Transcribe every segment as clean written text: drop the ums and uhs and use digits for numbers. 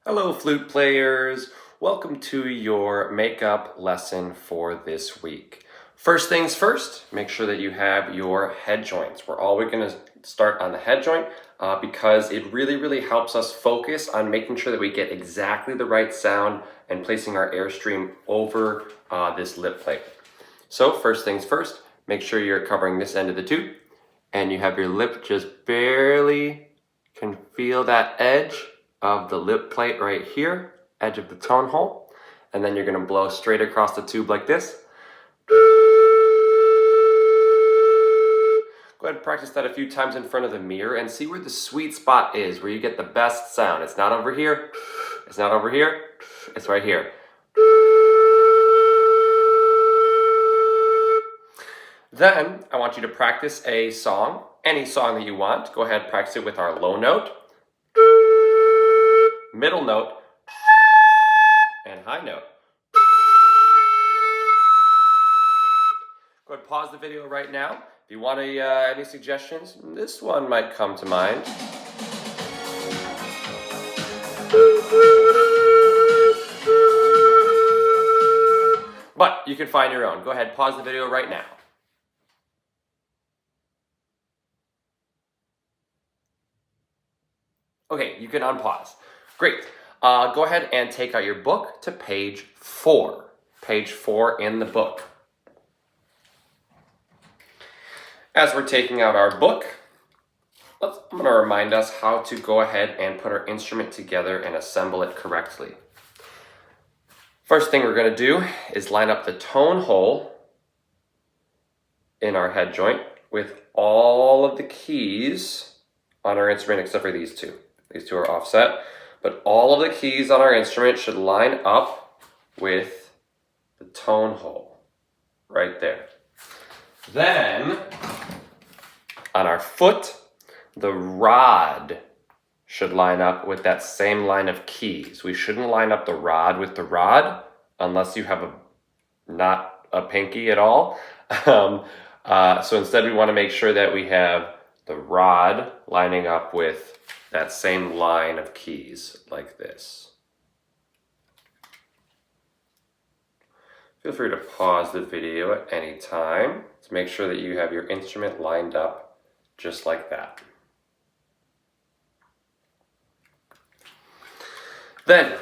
Hello, flute players. Welcome to your makeup lesson for this week. First things first, make sure that you have your head joints. We're always going to start on the head joint because it really helps us focus on making sure that we get exactly the right sound and placing our airstream over this lip plate. So first things first, make sure you're covering this end of the tube and you have your lip just barely can feel that edge of the lip plate right here, edge of the tone hole, and then you're going to blow straight across the tube like this. Go ahead and practice that a few times in front of the mirror and see where the sweet spot is, where you get the best sound. It's not over here, it's not over here, it's right here. Then I want you to practice a song, any song that you want. Go ahead, practice it with our low note, middle note, and high note. Go ahead, pause the video right now. If you want any suggestions, this one might come to mind. But you can find your own. Go ahead, pause the video right now. Okay, you can unpause. Great. Go ahead and take out your book to page 4. Page 4 in the book. As we're taking out our book, I'm going to remind us how to go ahead and put our instrument together and assemble it correctly. First thing we're going to do is line up the tone hole in our head joint with all of the keys on our instrument except for these two. These two are offset, but all of the keys on our instrument should line up with the tone hole right there. Then, on our foot, the rod should line up with that same line of keys. We shouldn't line up the rod with the rod unless you have not a pinky at all. So instead we want to make sure that we have the rod lining up with that same line of keys like this. Feel free to pause the video at any time to make sure that you have your instrument lined up just like that. Then,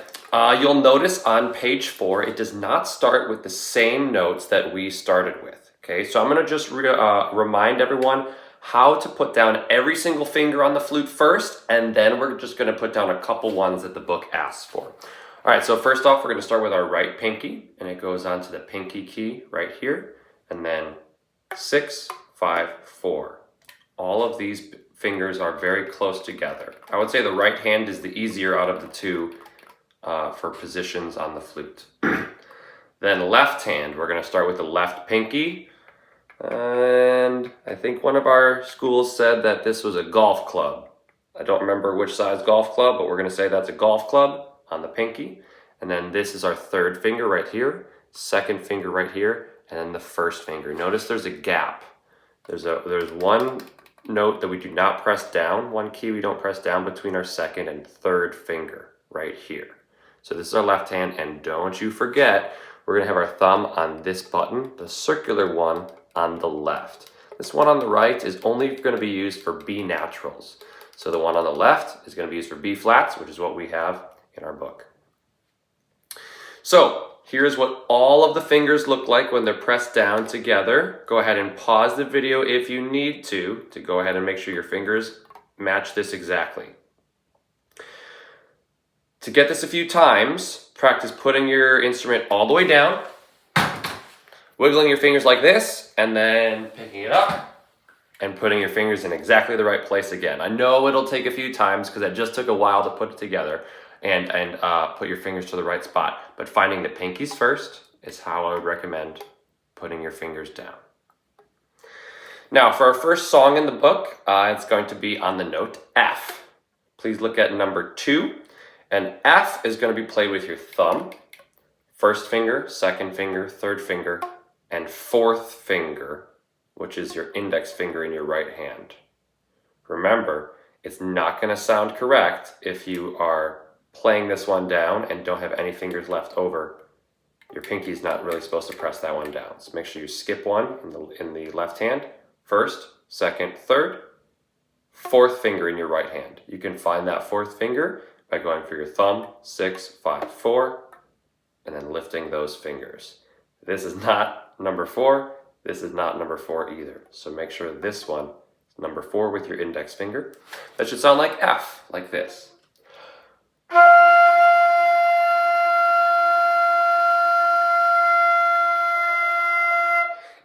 you'll notice on page 4, it does not start with the same notes that we started with. Okay, so I'm going to just remind everyone how to put down every single finger on the flute first, and then we're just going to put down a couple ones that the book asks for. All right, so first off, we're going to start with our right pinky, and it goes on to the pinky key right here, and then 6, 5, 4. All of these fingers are very close together. I would say the right hand is the easier out of the two for positions on the flute. Then left hand, we're going to start with the left pinky. And I think one of our schools said that this was a golf club. I don't remember which size golf club, but we're going to say that's a golf club on the pinky. And then this is our third finger right here, second finger right here, and then the first finger. Notice there's a gap. There's one note that we do not press down, one key we don't press down between our second and third finger right here. So this is our left hand, and don't you forget, we're going to have our thumb on this button, the circular one on the left. This one on the right is only going to be used for B naturals. So the one on the left is going to be used for B flats, which is what we have in our book. So here's what all of the fingers look like when they're pressed down together. Go ahead and pause the video if you need to go ahead and make sure your fingers match this exactly. To get this a few times, practice putting your instrument all the way down, wiggling your fingers like this, and then picking it up and putting your fingers in exactly the right place again. I know it'll take a few times because it just took a while to put it together and put your fingers to the right spot. But finding the pinkies first is how I would recommend putting your fingers down. Now, for our first song in the book, it's going to be on the note F. Please look at number 2. And F is going to be played with your thumb, first finger, second finger, third finger, and fourth finger, which is your index finger in your right hand. Remember, it's not going to sound correct if you are playing this one down and don't have any fingers left over, your pinky's not really supposed to press that one down. So make sure you skip one in the left hand, first, second, third, fourth finger in your right hand. You can find that fourth finger by going for your thumb, 6, 5, 4, and then lifting those fingers. This is not number 4. This is not number 4 either. So make sure this one is number 4 with your index finger. That should sound like F, like this.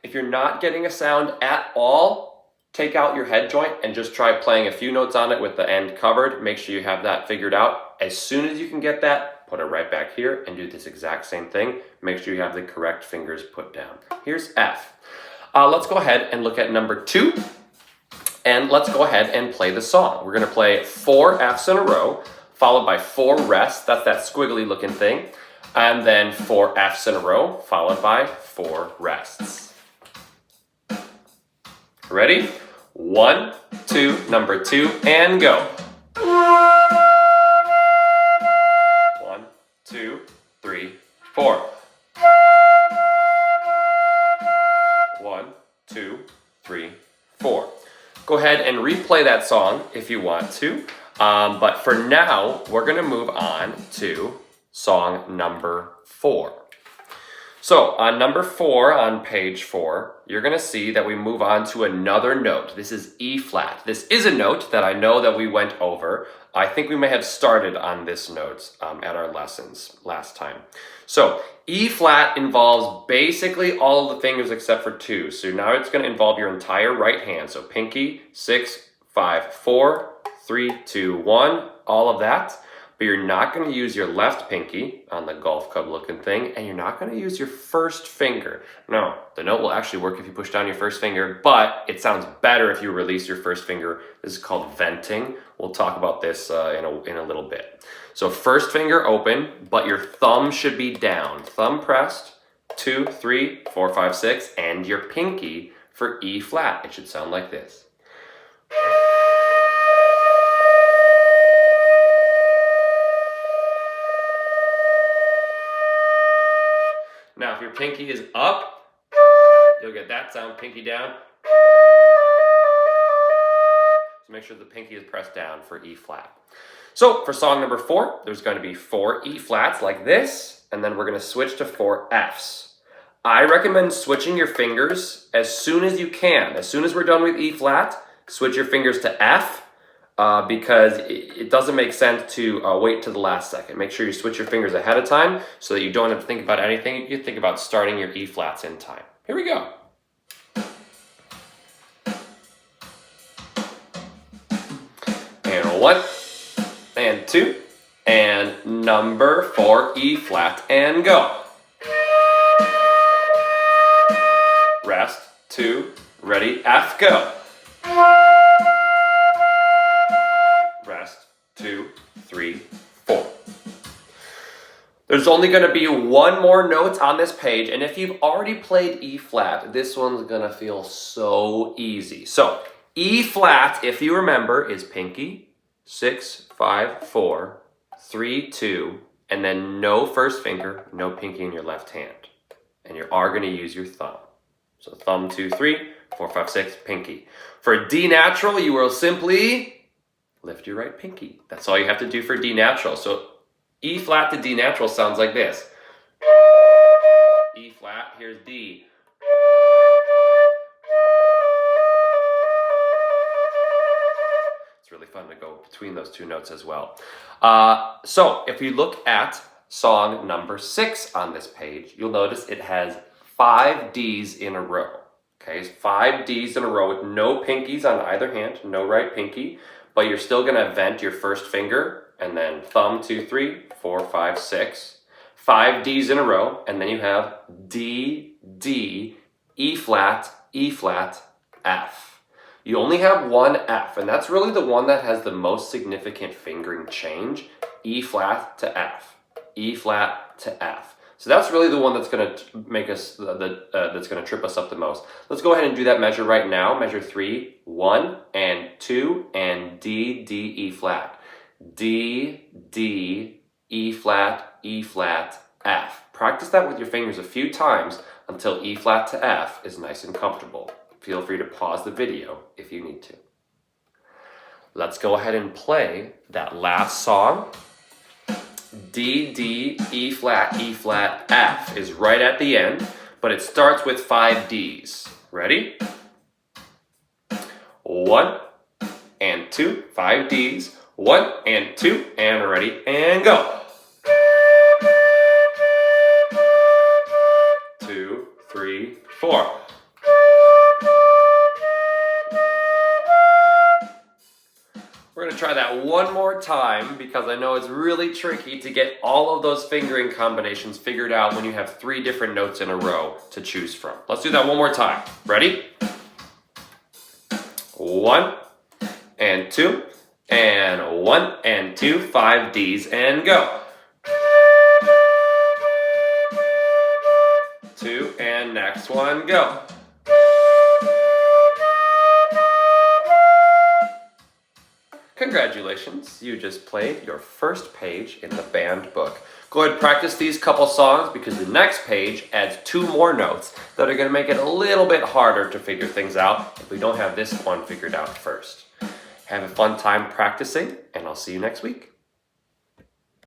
If you're not getting a sound at all, take out your head joint and just try playing a few notes on it with the end covered. Make sure you have that figured out. As soon as you can get that, put it right back here and do this exact same thing. Make sure you have the correct fingers put down. Here's F. Let's go ahead and look at number 2. And let's go ahead and play the song. We're going to play 4 Fs in a row, followed by 4 rests. That's that squiggly looking thing. And then 4 Fs in a row, followed by 4 rests. Ready? 1, 2, number 2, and go. 1, 2, 3, 4. 1, 2, 3, 4. Go ahead and replay that song if you want to. But for now, we're going to move on to song number 4. So on number 4, on page 4, you're going to see that we move on to another note. This is E flat. This is a note that I know that we went over. I think we may have started on this note at our lessons last time. So E flat involves basically all of the fingers except for 2. So now it's going to involve your entire right hand. So pinky, 6, 5, 4, 3, 2, 1, all of that. But you're not going to use your left pinky on the golf club looking thing, and you're not going to use your first finger. No, the note will actually work if you push down your first finger, but it sounds better if you release your first finger. This is called venting. We'll talk about this in a little bit. So first finger open, but your thumb should be down. Thumb pressed, 2, 3, 4, 5, 6, and your pinky for E flat. It should sound like this. Now, if your pinky is up, you'll get that sound, pinky down. So make sure the pinky is pressed down for E flat. So for song number 4, there's going to be 4 E flats like this, and then we're going to switch to 4 Fs. I recommend switching your fingers as soon as you can. As soon as we're done with E flat, switch your fingers to F. Because it doesn't make sense to wait to the last second. Make sure you switch your fingers ahead of time so that you don't have to think about anything. You think about starting your E flats in time. Here we go. And 1, and 2, and number 4, E flat, and go. Rest, 2, ready, F, go. 2, 3, 4. There's only going to be one more note on this page, and if you've already played E flat, this one's going to feel so easy. So E flat, if you remember, is pinky, 6, 5, 4, 3, 2, and then no first finger, no pinky in your left hand. And you are going to use your thumb. So thumb, 2, 3, 4, 5, 6, pinky. For D natural, you will simply lift your right pinky. That's all you have to do for D natural. So E flat to D natural sounds like this. E flat, here's D. It's really fun to go between those two notes as well. So if you look at song number 6 on this page, you'll notice it has 5 Ds in a row. Okay, 5 Ds in a row with no pinkies on either hand, no right pinky. But you're still going to vent your first finger, and then thumb, 2, 3, 4, 5, 6. 5 Ds in a row, and then you have D, D, E flat, F. You only have one F, and that's really the one that has the most significant fingering change. E flat to F, E flat to F. So that's really the one that's going to make us, that's going to trip us up the most. Let's go ahead and do that measure right now. Measure 3, 1, and 2, and D, D, E flat. D, D, flat, E flat, F. Practice that with your fingers a few times until E flat to F is nice and comfortable. Feel free to pause the video if you need to. Let's go ahead and play that last song. D, D, E flat, F is right at the end, but it starts with 5 Ds. Ready? 1 and 2, 5 Ds. 1 and 2, and ready, and go. 2, 3, 4. We're going to try that one more time because I know it's really tricky to get all of those fingering combinations figured out when you have 3 different notes in a row to choose from. Let's do that one more time. Ready? 1 and 2, and 1 and 2, 5 Ds, and go. 2, and next one, go. Congratulations, you just played your first page in the band book. Go ahead and practice these couple songs because the next page adds 2 more notes that are going to make it a little bit harder to figure things out if we don't have this one figured out first. Have a fun time practicing, and I'll see you next week.